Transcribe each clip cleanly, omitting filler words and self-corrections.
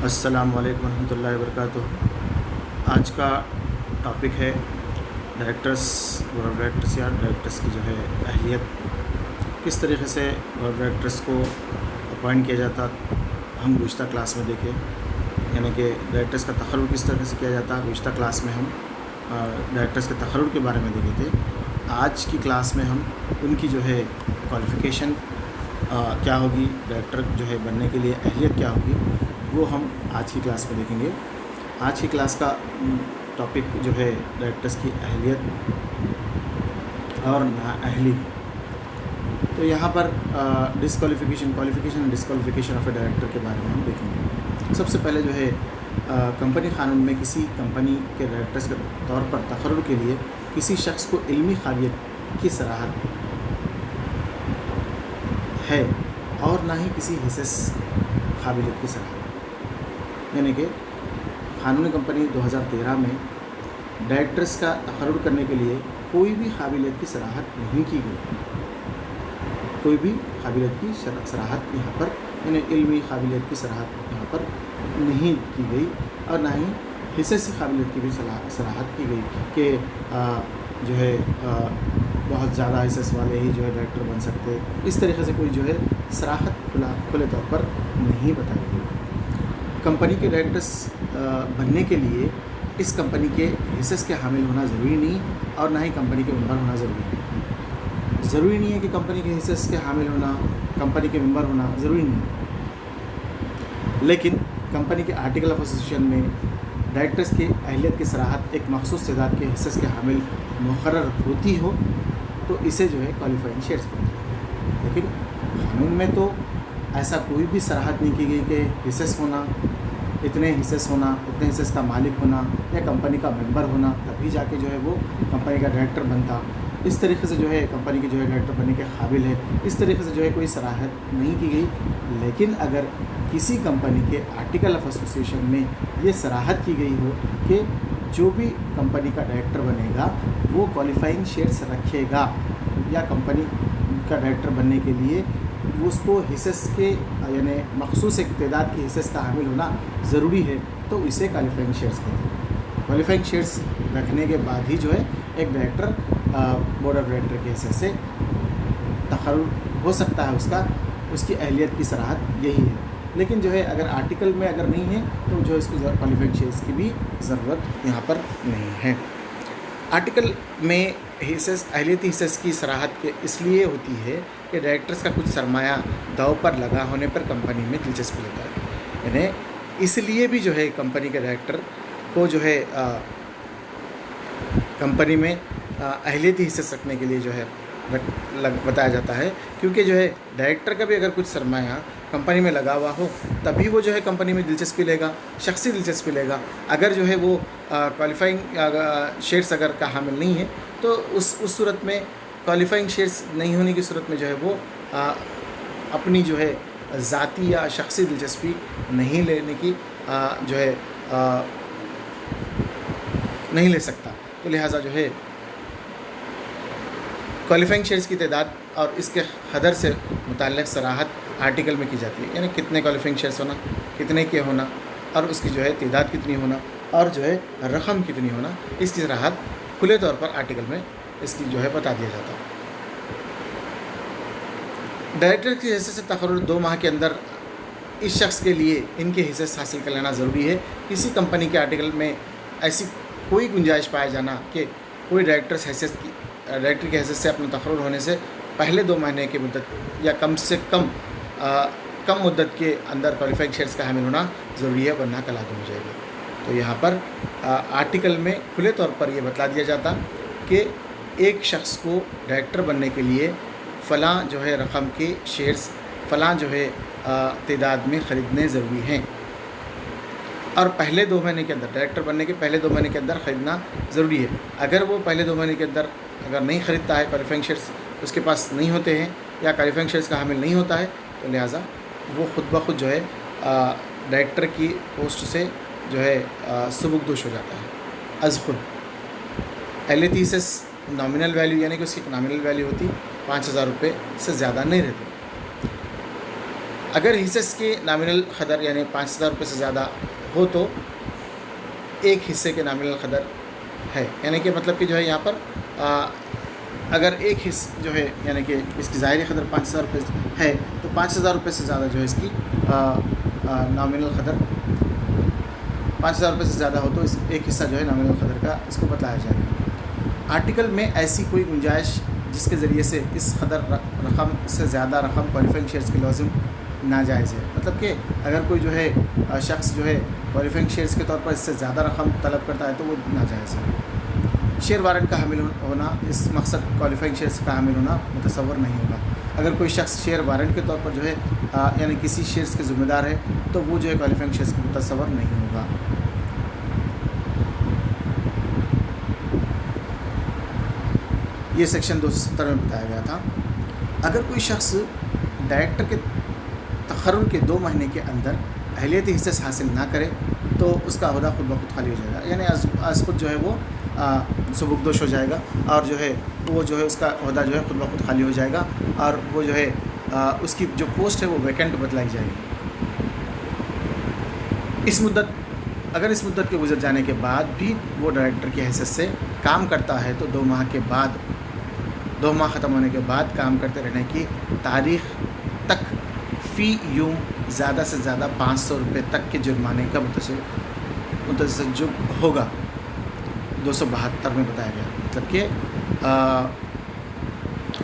السلام علیکم ورحمۃ اللہ وبرکاتہ۔ آج کا ٹاپک ہے ڈائریکٹرس یا ڈائریکٹرس کی جو ہے اہلیت، کس طریقے سے ڈائریکٹرس کو اپوائنٹ کیا جاتا۔ ہم گزشتہ کلاس میں دیکھے، یعنی کہ ڈائریکٹرس کا تقرر کس طرح سے کیا جاتا۔ گزشتہ کلاس میں ہم ڈائریکٹرس کے تقرر کے بارے میں دیکھے تھے۔ آج کی کلاس میں ہم ان کی جو ہے کوالیفیکیشن کیا ہوگی، ڈائریکٹر جو ہے بننے کے لیے اہلیت کیا ہوگی، وہ ہم آج کی کلاس میں دیکھیں گے۔ آج کی کلاس کا ٹاپک جو ہے ڈائریکٹرس کی اہلیت اور نااہلی۔ تو یہاں پر qualification and disqualification of a director کے بارے میں ہم دیکھیں گے۔ سب سے پہلے جو ہے کمپنی قانون میں کسی کمپنی کے ڈائریکٹرس کے طور پر تقرر کے لیے کسی شخص کو علمی قابلیت کی صلاحیت ہے اور نہ ہی کسی حصص قابلیت کی صلاحیت، یعنی کہ قانون کمپنی 2013 میں ڈائریکٹرس کا تقرر کرنے کے لیے کوئی بھی قابلیت کی صلاحیت نہیں کی گئی۔ کوئی بھی قابلیت کی صلاحیت یہاں پر، یعنی علمی قابلیت کی صلاحیت یہاں پر نہیں کی گئی، اور نہ ہی حصصی قابلیت کی بھی صلاحیت کی گئی کہ جو ہے بہت زیادہ حصص والے ہی جو ہے ڈائریکٹر بن سکتے۔ اس طریقے سے کوئی جو ہے صلاحیت کھلے طور پر نہیں بتائی گئی۔ کمپنی کے ڈائریکٹرس بننے کے لیے اس کمپنی کے حصص کے حامل ہونا ضروری نہیں، اور نہ ہی کمپنی کے ممبر ہونا ضروری ہے۔ ضروری نہیں ہے کہ کمپنی کے حصص کے حامل ہونا، کمپنی کے ممبر ہونا ضروری نہیں ہے، لیکن کمپنی کے آرٹیکل آف ایسوسیشن میں ڈائریکٹرس کی اہلیت کی صلاحیت ایک مخصوص تعداد کے حصص کے حامل مقرر ہوتی ہو تو اسے جو ہے کوالیفائنگ شیئرز بنتے ہیں۔ لیکن قانون میں تو ایسا کوئی بھی صلاحیت نہیں کی گئی کہ حصص ہونا، اتنے حصص ہونا، اتنے حصص کا مالک ہونا یا کمپنی کا ممبر ہونا تبھی جا کے جو ہے وہ کمپنی کا ڈائریکٹر بنتا۔ اس طریقے سے جو ہے کمپنی کے جو ہے ڈائریکٹر بننے کے قابل ہے، اس طریقے سے جو ہے کوئی صلاحیت نہیں کی گئی۔ لیکن اگر کسی کمپنی کے آرٹیکل آف ایسوسیشن میں یہ صلاحیت کی گئی ہو کہ جو بھی کمپنی کا ڈائریکٹر بنے گا وہ کوالیفائنگ شیئرز رکھے گا، یا کمپنی کا ڈائریکٹر بننے کے لیے اس کو حصص کے یعنی مخصوص ایک تعداد کی حصص کا حامل ہونا ضروری ہے، تو اسے کوالیفائنگ شیئرز کہتے ہیں۔ کوالیفائنگ شیئرز رکھنے کے بعد ہی جو ہے ایک ڈائریکٹر بورڈ آف ڈائریکٹر کے حصے سے تقرر ہو سکتا ہے، اس کی اہلیت کی صلاحیت یہی ہے۔ لیکن جو ہے اگر آرٹیکل میں اگر نہیں ہے تو جو اس کو کوالیفائنگ شیئرز کی بھی ضرورت یہاں پر نہیں ہے۔ آرٹیکل میں اہلیتی حصص کی صلاحیت اس لیے ہوتی ہے کہ ڈائریکٹرس کا کچھ سرمایہ داؤ پر لگا ہونے پر کمپنی میں دلچسپی لیتا ہے، یعنی اس لیے بھی جو ہے کمپنی کے ڈائریکٹر کو جو ہے کمپنی میں اہلیتی حصص رکھنے کے لیے جو ہے بتایا جاتا ہے، کیونکہ جو ہے ڈائریکٹر کا بھی اگر کچھ سرمایہ کمپنی میں لگا ہوا ہو تبھی وہ جو ہے کمپنی میں دلچسپی لے گا، شخصی دلچسپی لے گا۔ اگر جو ہے وہ کوالیفائنگ شیئرز اگر کا حامل نہیں ہے تو اس صورت میں کوالیفائنگ شیئرز نہیں ہونے کی صورت میں جو ہے وہ اپنی جو ہے ذاتی یا شخصی دلچسپی نہیں لینے کی جو ہے نہیں لے سکتا۔ تو لہٰذا جو ہے کوالیفائنگ شیئرز کی تعداد اور اس کے قدر سے متعلق صلاحیت آرٹیکل میں کی جاتی ہے، یعنی کتنے کوالیفائنگ شیئرز ہونا، کتنے کے ہونا، اور اس کی جو ہے تعداد کتنی ہونا، اور جو ہے رقم کتنی ہونا، اس کی صلاحیت کھلے طور پر آرٹیکل میں اس کی جو ہے بتا دیا جاتا ہے۔ ڈائریکٹر کی حیثیت سے تقرر 2 ماہ کے اندر اس شخص کے لیے ان کے حصص حاصل کر لینا ضروری ہے۔ کسی کمپنی کے آرٹیکل میں ایسی کوئی گنجائش پایا جانا کہ کوئی ڈائریکٹر کی حیثیت سے اپنا تقرر ہونے سے پہلے 2 مہینے کی مدت یا کم سے کم مدت کے اندر کوالیفائنگ شیئرز کا حامل ہونا ضروری ہے، ورنہ کل عدم ہو جائے گی۔ تو یہاں پر آرٹیکل میں کھلے طور پر یہ بتلا دیا جاتا کہ ایک شخص کو ڈائریکٹر بننے کے لیے فلاں جو ہے رقم کے شیئرز فلاں جو ہے تعداد میں خریدنے ضروری ہیں، اور پہلے 2 مہینے کے اندر ڈائریکٹر بننے کے پہلے 2 مہینے کے اندر خریدنا ضروری ہے۔ اگر وہ پہلے 2 مہینے کے اندر اگر نہیں خریدتا ہے، کوالیفائنگ شیئرز اس کے پاس نہیں ہوتے ہیں یا کوالیفائنگ شیئرز کا حامل نہیں ہوتا ہے، تو لہٰذا وہ خود بخود جو ہے ڈائریکٹر کی پوسٹ سے جو ہے سبکدوش ہو جاتا ہے از خود۔ اہلیتی حصص نامنل ویلیو، یعنی کہ اس کی نامنل ویلیو ہوتی 5,000 روپے سے زیادہ نہیں رہتی۔ اگر حصص کی نامنل قدر یعنی 5,000 روپے سے زیادہ ہو تو ایک حصے کے نامنل قدر ہے، یعنی کہ مطلب کہ جو ہے یہاں پر اگر ایک حصہ جو ہے یعنی کہ اس کی ظاہری قدر 5,000 روپے ہے تو 5,000 روپے سے زیادہ جو ہے اس کی نامنل قدر 5,000 روپے سے زیادہ ہو تو اس ایک حصہ جو ہے نامنل قدر کا اس کو بتلایا جائے گا۔ آرٹیکل میں ایسی کوئی گنجائش جس کے ذریعے سے اس قدر رقم سے زیادہ رقم کوالیفائنگ شیئرز کے لازم ناجائز ہے، مطلب کہ اگر کوئی جو ہے شخص جو ہے کوالیفائنگ شیئرز کے طور پر اس سے زیادہ رقم طلب کرتا ہے تو وہ ناجائز ہے۔ شیئر وارنٹ کا حامل ہونا اس مقصد کوالیفائنگ شیئرز کا حامل ہونا متصور نہیں ہوگا۔ اگر کوئی شخص شیئر وارنٹ کے طور پر جو ہے یعنی کسی شیئرز کے ذمہ دار ہے تو وہ جو ہے کوالیفائنگ شیئرز کا متصور نہیں ہوگا۔ یہ سیکشن 270 میں بتایا گیا تھا۔ اگر کوئی شخص ڈائریکٹر کے تقرر کے 2 مہینے کے اندر اہلیتی حصص حاصل نہ کرے تو اس کا عہدہ خود بخود خالی ہو جائے گا، یعنی از خود جو ہے وہ سبکدوش ہو جائے گا اور جو ہے وہ جو ہے اس کا عہدہ جو ہے خود بخود خالی ہو جائے گا اور وہ جو ہے اس کی جو پوسٹ ہے وہ ویکنٹ بتلائی جائے گی۔ اگر اس مدت کے گزر جانے کے بعد بھی وہ ڈائریکٹر کی حیثیت سے کام کرتا ہے تو 2 ماہ ختم ہونے کے بعد کام کرتے رہنے کی تاریخ تک فی یوم زیادہ سے زیادہ 500 روپے تک کے جرمانے کا متسجب ہوگا۔ 272 میں بتایا گیا، مطلب کہ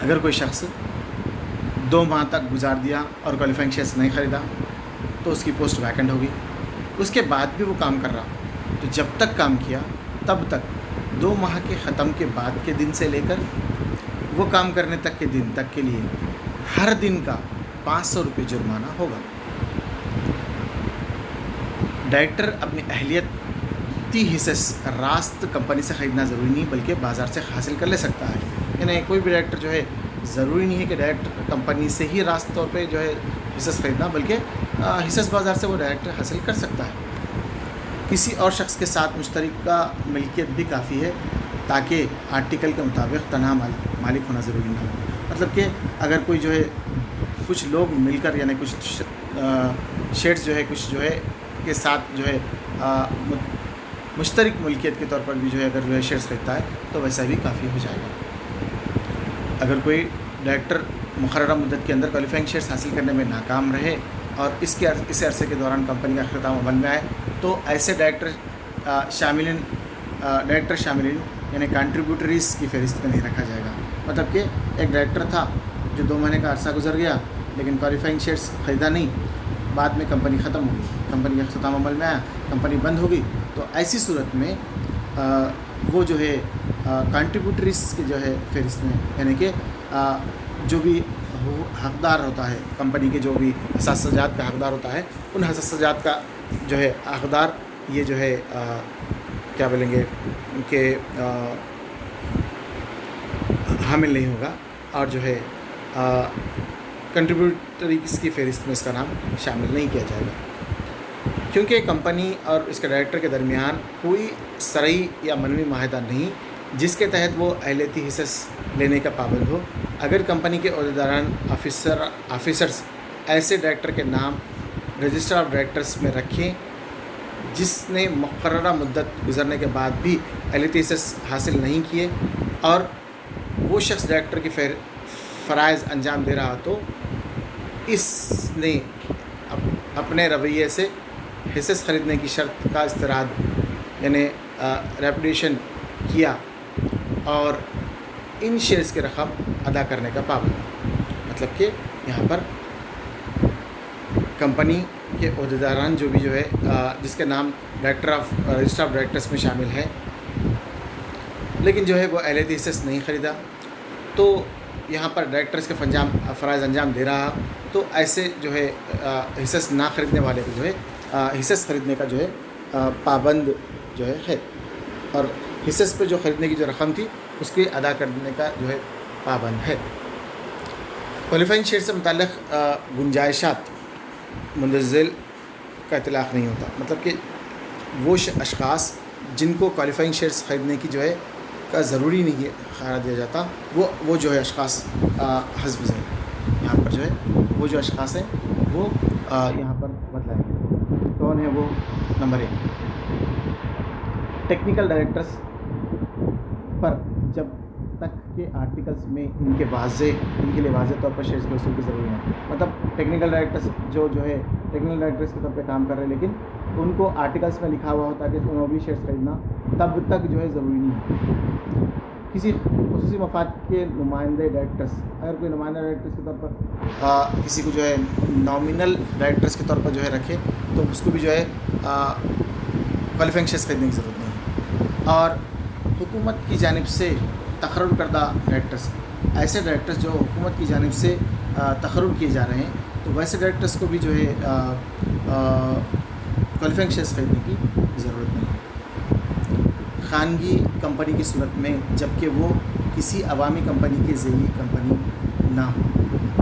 اگر کوئی شخص 2 ماہ تک گزار دیا اور کوالیفائنگ شیئرز نہیں خریدا تو اس کی پوسٹ ویکنٹ ہوگی۔ اس کے بعد بھی وہ کام کر رہا تو جب تک کام کیا تب تک 2 ماہ کے ختم کے بعد کے دن سے لے کر وہ کام کرنے تک کے دن تک کے لیے ہر دن کا 500 روپے جرمانہ ہوگا۔ ڈائریکٹر اپنی اہلیتی حصص راست کمپنی سے خریدنا ضروری نہیں بلکہ بازار سے حاصل کر لے سکتا ہے، یعنی کوئی بھی ڈائریکٹر جو ہے ضروری نہیں ہے کہ ڈائریکٹر کمپنی سے ہی راست طور پہ جو ہے حصص خریدنا، بلکہ حصص بازار سے وہ ڈائریکٹر حاصل کر سکتا ہے۔ کسی اور شخص کے ساتھ مشترکہ ملکیت بھی کافی ہے تاکہ آرٹیکل کے مطابق تنہا مالک ہونا ضروری نہ ہو، مطلب کہ اگر کوئی جو ہے کچھ لوگ مل کر یعنی کچھ شیئرز جو ہے کچھ جو ہے کے ساتھ جو ہے مشترک ملکیت کے طور پر بھی جو ہے اگر جو ہے شیئرز خریدتا ہے تو ویسا بھی کافی ہو جائے گا۔ اگر کوئی ڈائریکٹر مقررہ مدت کے اندر کوالیفائنگ شیئرز حاصل کرنے میں ناکام رہے اور اس عرصے کے دوران کمپنی کا اختتام عمل میں آئے تو ایسے ڈائریکٹر شاملین یعنی کنٹریبیوٹریز کی فہرست میں نہیں رکھا جائے گا، مطلب کہ ایک ڈائریکٹر تھا جو 2 مہینے کا عرصہ گزر گیا لیکن کوالیفائنگ شیئرز خریدا نہیں، بعد میں کمپنی ختم ہو گئی، کمپنی کا اختتام عمل میں آیا، کمپنی بند ہو گئی، تو ایسی صورت میں وہ جو ہے کنٹریبیوٹریز کی جو ہے فہرست میں یعنی کہ جو بھی حقدار ہوتا ہے کمپنی کے جو بھی حصصیات کا حقدار ہوتا ہے ان حصصیات کا جو ہے حقدار یہ جو ہے کیا بولیں گے کہ حامل نہیں ہوگا اور جو ہے کنٹریبیوٹریز کی فہرست میں اس کا نام شامل نہیں کیا جائے گا، کیونکہ کمپنی اور اس کے ڈائریکٹر کے درمیان کوئی شرعی یا منوی معاہدہ نہیں جس کے تحت وہ اہلیتی حصص لینے کا پابند ہو۔ اگر کمپنی کے عہدیداران آفیسرز ایسے ڈائریکٹر کے نام رجسٹر آف ڈائریکٹرز میں رکھیں جس نے مقررہ مدت گزرنے کے بعد بھی اہلیتی حصص حاصل نہیں کیے اور وہ شخص ڈائریکٹر کی فرائض انجام دے رہا تو اس نے اپنے رویے سے حصص خریدنے کی شرط کا استراد یعنی ریپوڈیشن کیا اور ان شیئرز کی رقم ادا کرنے کا پابند، مطلب کہ یہاں پر کمپنی کے عہدیداران جو بھی جو ہے جس کے نام رجسٹر آف ڈائریکٹرز میں شامل ہے لیکن جو ہے وہ اہلیتی حصص نہیں خریدا تو یہاں پر ڈائریکٹرز کے فرائض انجام دے رہا تو ایسے جو ہے حصص نہ خریدنے والے کو جو ہے حصص خریدنے کا جو ہے پابند جو ہے اور حصص پہ جو خریدنے کی جو رقم تھی اس کے ادا کرنے کا جو ہے پابند ہے۔ کوالیفائنگ شیئر سے متعلق گنجائشات مندرجہ کا اطلاق نہیں ہوتا، مطلب کہ وہ اشخاص جن کو کوالیفائنگ شیئرز خریدنے کی جو ہے کا ضروری نہیں ہے قرار دیا جاتا وہ جو ہے اشخاص حسب ذیل یہاں پر جو ہے وہ جو اشخاص ہیں وہ یہاں پر بتلائیں گے. کون ہے وہ؟ نمبر 1 ٹیکنیکل ڈائریکٹرس پر جب تک کہ آرٹیکلس میں ان کے لیے واضح طور پر شیئرس کے اصول کی ضروری ہے. مطلب ٹیکنیکل ڈائریکٹرس جو ہے ٹیکنیکل ڈائریکٹرس کے طور پہ کام کر رہے ہیں، لیکن ان کو آرٹیکلس میں لکھا ہوا ہوتا ہے کہ انہوں بھی شیئرس خریدنا تب تک جو ہے ضروری نہیں ہے. کسی خصوصی مفاد کے نمائندے ڈائریکٹرس، اگر کوئی نمائندہ ڈائریکٹرس کے طور پر کسی کو جو ہے نامنل ڈائریکٹرس کے طور پر جو ہے رکھے، تو اس کو بھی جو ہے کوالیفائنگ شیئرس خریدنے کی ضرورت نہیں ہے. اور حکومت کی جانب سے تقرر کردہ ڈائریکٹرس، ایسے ڈائریکٹرس جو حکومت کی جانب سے تقرر کیے جا رہے ہیں، تو ویسے ڈائریکٹرس کو بھی جو ہے کوالیفائنگ شیئرس خریدنے کی ضرورت نہیں ہے. خانگی کمپنی کی صورت میں جبکہ وہ کسی عوامی کمپنی کے ذیلی کمپنی نہ ہو.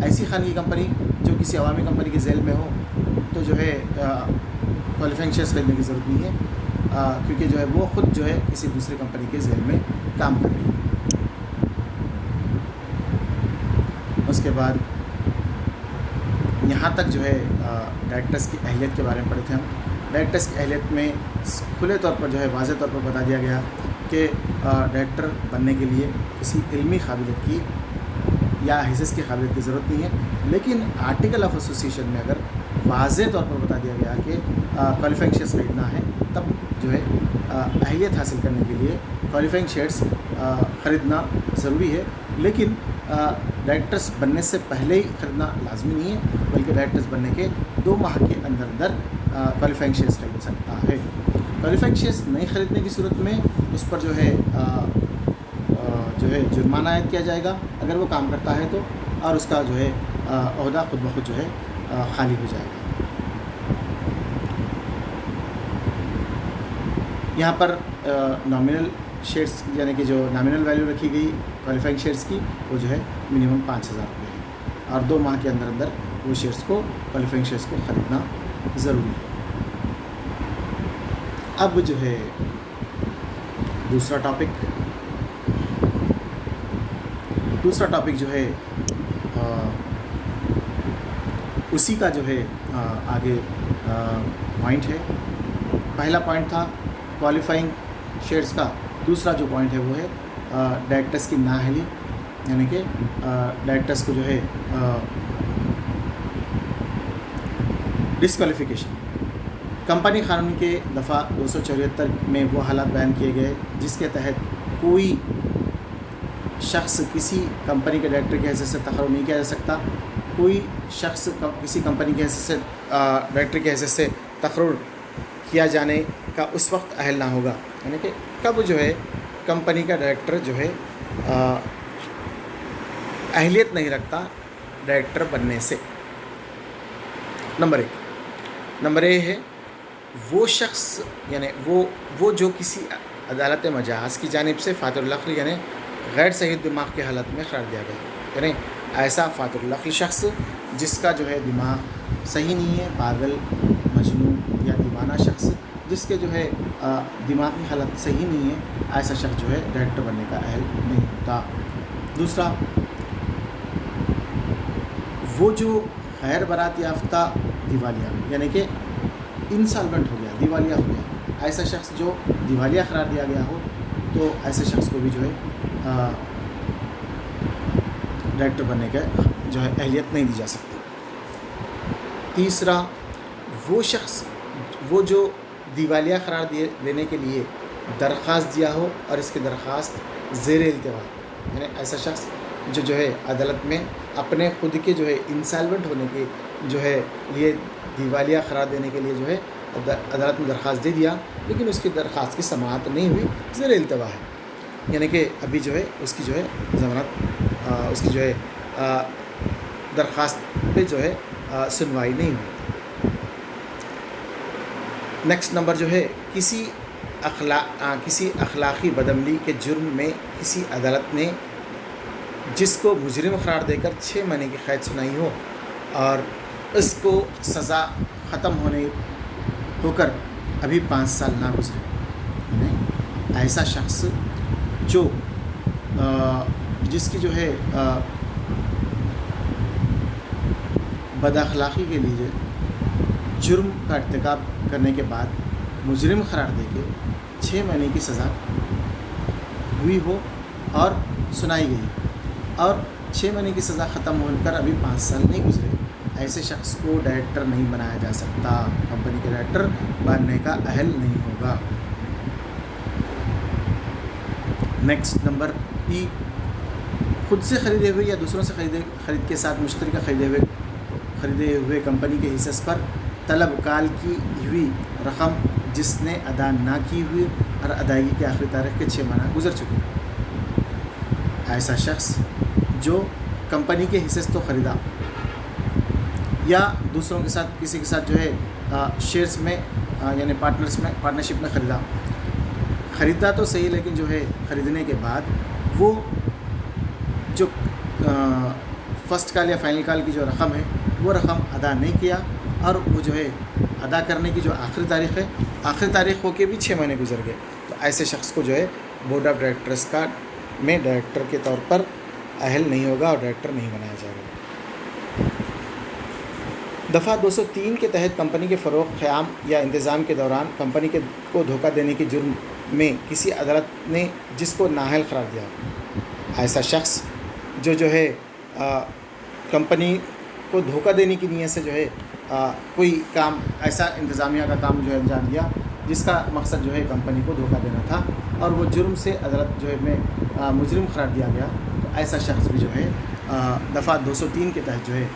ایسی خانگی کمپنی جو کسی عوامی کمپنی کے ذیل میں ہو تو جو ہے کوالیفائنگ شیئرس خریدنے کی ضرورت نہیں ہے، کیونکہ جو ہے وہ خود جو ہے کسی دوسری کمپنی کے ذیل میں کام کر رہی ہے. اس کے بعد یہاں تک جو ہے ڈائریکٹرس کی اہلیت کے بارے میں پڑھے تھے ہم. ڈائریکٹرس کی اہلیت میں کھلے طور پر جو ہے واضح طور پر بتا دیا گیا کہ ڈائریکٹر بننے کے لیے کسی علمی قابلیت کی یا حصص کی قابلیت کی ضرورت نہیں ہے. لیکن آرٹیکل آف ایسوسیشن میں اگر واضح طور پر بتا دیا گیا کہ کوالیفائنگ شیئرس خریدنا ہے، تب جو ہے اہلیت حاصل کرنے کے لیے کوالیفائنگ شیئرس خریدنا ضروری ہے. لیکن ڈائریکٹرس بننے سے پہلے ہی خریدنا لازمی نہیں ہے، بلکہ ڈائریکٹرس بننے کے 2 ماہ کے اندر کوالیفائنگ شیئرس خرید سکتا ہے. کوالیفائنگ شیئرس نہیں خریدنے کی صورت میں اس پر جو ہے جرمانہ عائد کیا جائے گا اگر وہ کام کرتا ہے تو، اور اس کا جو ہے عہدہ خود بخود جو ہے خالی ہو جائے گا. یہاں پر نامنل شیئرس یعنی کہ جو نامنل ویلیو رکھی گئی کوالیفائنگ شیئرس کی، وہ جو ہے منیمم 5,000 روپے ہے، اور 2 ماہ کے اندر وہ شیئرس کو کوالیفائنگ شیئرس کو خریدنا ضروری ہے. اب جو ہے دوسرا ٹاپک جو ہے اسی کا جو ہے آگے پوائنٹ ہے. پہلا پوائنٹ تھا کوالیفائنگ شیئرس کا، دوسرا جو پوائنٹ ہے وہ ہے ڈائریکٹرس کی نااہلی، یعنی کہ ڈائریکٹرس کو جو ہے ڈسکوالیفیکیشن. کمپنی قانون کے دفعہ 274 میں وہ حالات بیان کیے گئے جس کے تحت کوئی شخص کسی کمپنی کے ڈائریکٹر کی حیثیت سے تقرر نہیں کیا جا سکتا. کوئی شخص کسی کمپنی کی حیثیت سے ڈائریکٹر کی حیثیت سے تقرر کیا جانے کا اس وقت اہل نہ ہوگا، یعنی کہ کب جو ہے کمپنی کا ڈائریکٹر جو ہے اہلیت نہیں رکھتا ڈائریکٹر بننے سے. نمبر اے ہے وہ شخص یعنی وہ جو کسی عدالت مجاز کی جانب سے فاتر العقل یعنی غیر صحیح دماغ کی حالت میں قرار دیا گیا، یعنی ایسا فاتر العقل شخص جس کا جو ہے دماغ صحیح نہیں ہے، پاگل، مجنون یا دیوانہ شخص جس کے جو ہے دماغی حالت صحیح نہیں ہے، ایسا شخص جو ہے ڈائریکٹر بننے کا اہل نہیں ہوتا. دوسرا، وہ جو غیر برات یافتہ دیوالیہ یعنی کہ انسالونٹ ہو گیا، دیوالیہ ہو گیا، ایسا شخص جو دیوالیہ قرار دیا گیا ہو، تو ایسے شخص کو بھی جو ہے ڈائریکٹر بننے کا جو ہے اہلیت نہیں دی جا سکتی. تیسرا، وہ شخص وہ جو دیوالیہ قرار دینے کے لیے درخواست دیا ہو اور اس کی درخواست زیر التوا، یعنی ایسا شخص جو ہے عدالت میں اپنے خود کے جو ہے انسالونٹ ہونے کے جو ہے لیے دیوالیہ قرار دینے کے لیے جو ہے عدالت میں درخواست دے دیا، لیکن اس کی درخواست کی سماعت نہیں ہوئی، زیر التوا ہے، یعنی کہ ابھی جو ہے اس کی جو ہے ضمانت اس کی جو ہے درخواست پہ جو ہے سنوائی نہیں ہوئی. نیکسٹ نمبر جو ہے کسی اخلاقی بدعملی کے جرم میں کسی عدالت نے جس کو مجرم قرار دے کر 6 مہینے کی قید سنائی ہو اور اس کو سزا ختم ہو کر ابھی 5 سال نہ گزرے، یعنی ایسا شخص جو جس کی جو ہے بد اخلاقی کے لیے جرم کا ارتکاب کرنے کے بعد مجرم قرار دے کے 6 مہینے کی سزا ہوئی ہو اور سنائی گئی، اور 6 مہینے کی سزا ختم ہو کر ابھی 5 سال نہیں گزرے، ایسے شخص کو ڈائریکٹر نہیں بنایا جا سکتا، کمپنی کے ڈائریکٹر بننے کا اہل نہیں ہوگا۔ نیکسٹ نمبر ای، خود سے خریدے ہوئے یا دوسروں سے خرید کے ساتھ مشترکہ خریدے ہوئے کمپنی کے حصص پر طلب کال کی ہوئی رقم جس نے ادا نہ کی ہوئی اور ادائیگی کی آخری تاریخ کے 6 ماہ گزر چکے۔ ایسا شخص جو کمپنی کے حصص تو خریدا یا دوسروں کے ساتھ کسی کے ساتھ جو ہے شیئرز میں یعنی پارٹنرشپ میں خریدا تو صحیح، لیکن جو ہے خریدنے کے بعد وہ جو فرسٹ کال یا فائنل کال کی جو رقم ہے وہ رقم ادا نہیں کیا، اور وہ جو ہے ادا کرنے کی جو آخری تاریخ ہے، آخری تاریخ ہو کے بھی 6 مہینے گزر گئے، تو ایسے شخص کو جو ہے بورڈ آف ڈائریکٹرز کا میں ڈائریکٹر کے طور پر اہل نہیں ہوگا اور ڈائریکٹر نہیں بنایا جائے گا۔ دفعہ 203 کے تحت کمپنی کے فروغ، قیام یا انتظام کے دوران کمپنی کو دھوکہ دینے کے جرم میں کسی عدالت نے جس کو نااہل قرار دیا، ایسا شخص جو ہے کمپنی کو دھوکہ دینے کی نیت سے جو ہے کوئی کام، ایسا انتظامیہ کا کام جو ہے انجام دیا جس کا مقصد جو ہے کمپنی کو دھوکہ دینا تھا، اور وہ جرم سے عدالت جو ہے میں مجرم قرار دیا گیا، تو ایسا شخص بھی جو ہے دفعہ 203 کے تحت جو ہے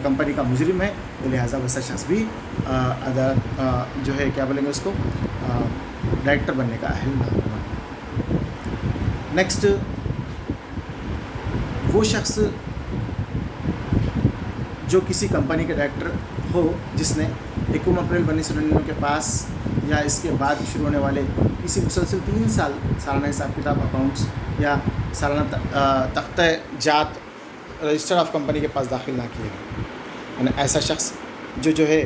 کمپنی کا مجرم ہے، تو لہٰذا ویسا شخص بھی عدالت جو ہے کیا بولیں گے اس کو ڈائریکٹر بننے کا اہل نہ ہوگا۔ نیکسٹ، وہ شخص جو کسی کمپنی کے ڈائریکٹر ہو جس نے 1 اپریل 1999 کے پاس یا اس کے بعد شروع ہونے والے کسی مسلسل 3 سال سالانہ حساب کتاب اکاؤنٹس یا سالانہ تختہ جات رجسٹر آف کمپنی کے پاس داخل نہ کیے، یعنی ایسا شخص جو ہے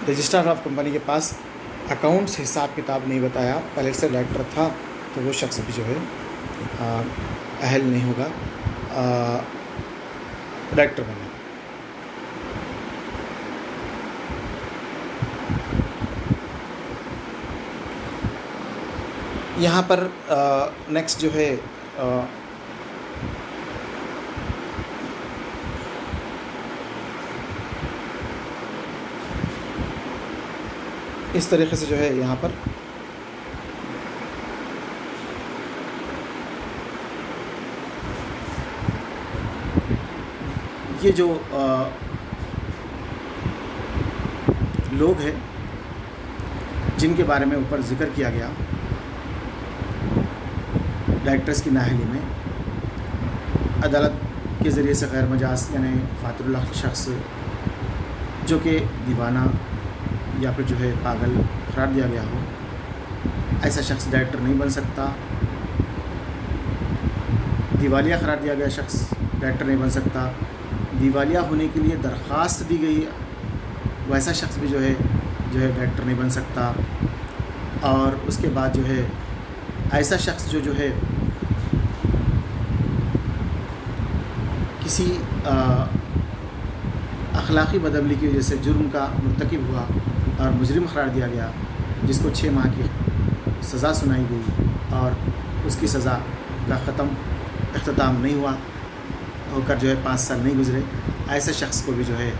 رجسٹر آف کمپنی کے پاس اکاؤنٹس حساب کتاب نہیں بتایا، پہلے سے ڈائریکٹر تھا، تو وہ شخص بھی جو ہے اہل نہیں ہوگا ڈائریکٹر بننے۔ یہاں پر نیکسٹ جو ہے اس طریقے سے جو ہے یہاں پر یہ جو لوگ ہیں جن کے بارے میں اوپر ذکر کیا گیا ڈائریکٹرز کی نااہلی میں، عدالت کے ذریعے سے غیر مجاز یعنی فاتر اللہ شخص جو کہ دیوانہ یا پھر جو ہے پاگل قرار دیا گیا ہو، ایسا شخص ڈائریکٹر نہیں بن سکتا۔ دیوالیہ قرار دیا گیا شخص ڈائریکٹر نہیں بن سکتا۔ دیوالیہ ہونے کے لیے درخواست دی گئی ویسا شخص بھی جو ہے ڈائریکٹر نہیں بن سکتا۔ اور اس کے بعد جو ہے ایسا شخص جو ہے کسی اخلاقی بدعملی کی وجہ سے جرم کا مرتکب ہوا اور مجرم قرار دیا گیا، جس کو 6 ماہ کی سزا سنائی گئی اور اس کی سزا کا اختتام نہیں ہو کر جو ہے 5 سال نہیں گزرے، ایسے شخص کو بھی جو ہے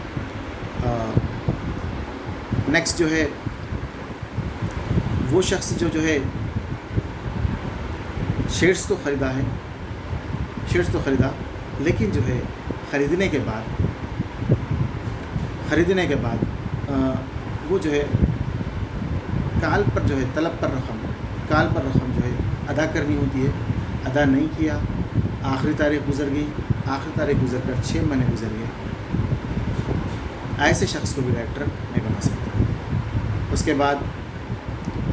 نیکسٹ جو ہے وہ شخص جو ہے شیئرز تو خریدا لیکن جو ہے خریدنے کے بعد وہ جو ہے کال پر جو ہے طلب پر رقم جو ہے ادا کرنی ہوتی ہے، ادا نہیں کیا، آخری تاریخ گزر گئی، آخری تاریخ گزر کر 6 مہینے گزر گئے، ایسے شخص کو بھی ڈائریکٹر نہیں بنا سکتا۔ اس کے بعد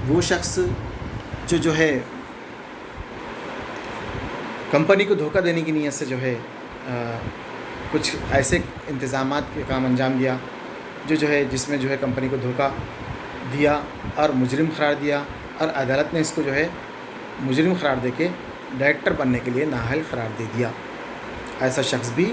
وہ شخص جو ہے کمپنی کو دھوکہ دینے کی نیت سے جو ہے کچھ ایسے انتظامات کے کام انجام دیا جو ہے جس میں جو ہے کمپنی کو دھوکہ دیا اور مجرم قرار دیا، اور عدالت نے اس کو جو ہے مجرم قرار دے کے ڈائریکٹر بننے کے لیے نااہل قرار دے دیا، ایسا شخص بھی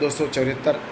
274